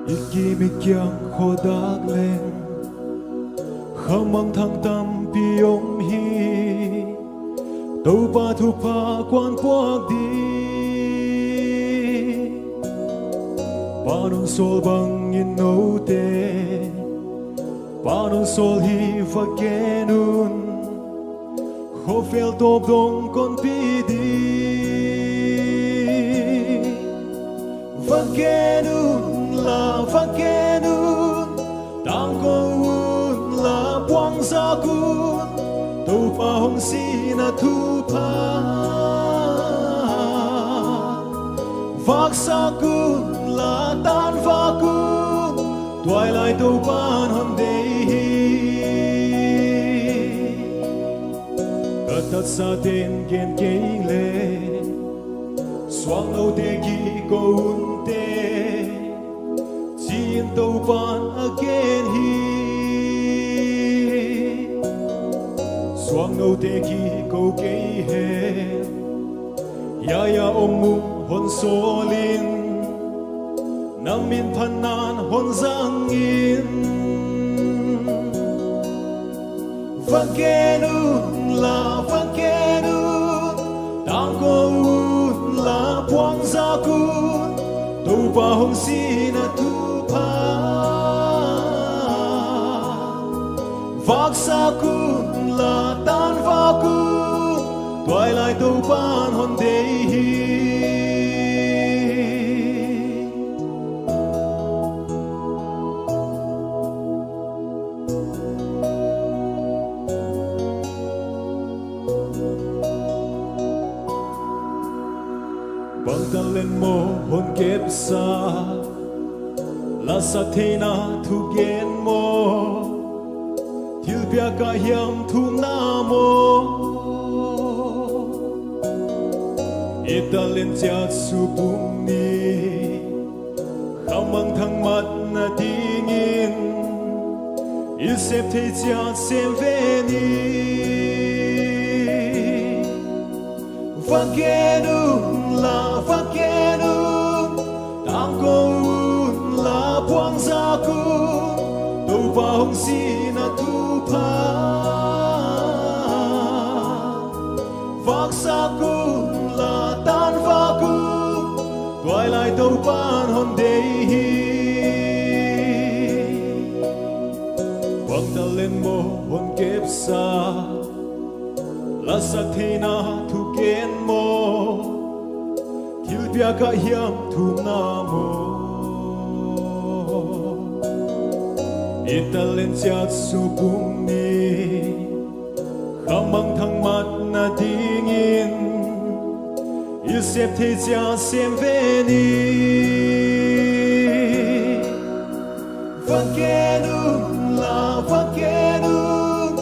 Iki mi kyang khodak lên kham mang thang tam piom hi tàu pa thu pa quan quak đi panon sol bang in no te panon sol hi vakenun khofel top dong kon pi di vakenun la vakenun tang ko un la buang sa kun tàu pa hong si na thu pa vak sa kun la tan va kun toai lai tàu pan hon dei hi katat sa ten gen keing le swang no te ki ko un te chin tàu pan again hi swang no te ki ko ke he ya ya om mum hon solin namin phanan hon zang in vakenun la vakenun tang ko un la buang za kun tàu pa hong si na thu pa vak sa kun la tan va kun toai lai tàu pan hon dei hi bang tan lên mo hon kep sa la sa the na thu gen mo til pia ka hiam thu na mo italin cha su bung ni khamang thang mat na dingin il sep the cha sem ve ni vakenun la vakenun tang ko un la buang za kun tàu pa hong si na thu pa vak sa kun la tan va kun toai lai tàu pan hon dei hi quang ta lên mo hon kep sa la sa the na thu ken mo til pia ka hiam thu na mo italin cha su bung ni khamang thang mat na dingin il sep the cha sem ve ni vakenun la vakenun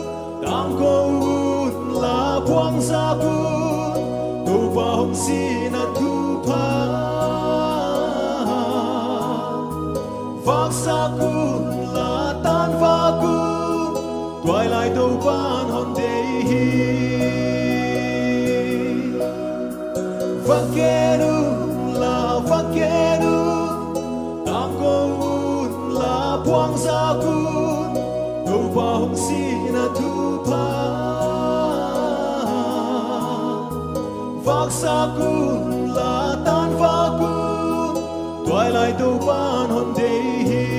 tang ko un la buang za kun tàu pa hong si na thu pa vak sa kun la tan va kun toai lai tàu pan hon dei hi vakenun la vakenun tang ko un la buang za kun tàu pa hong si na thu pa vak sa kun la tan va kun toai lai tàu pan hon dei hi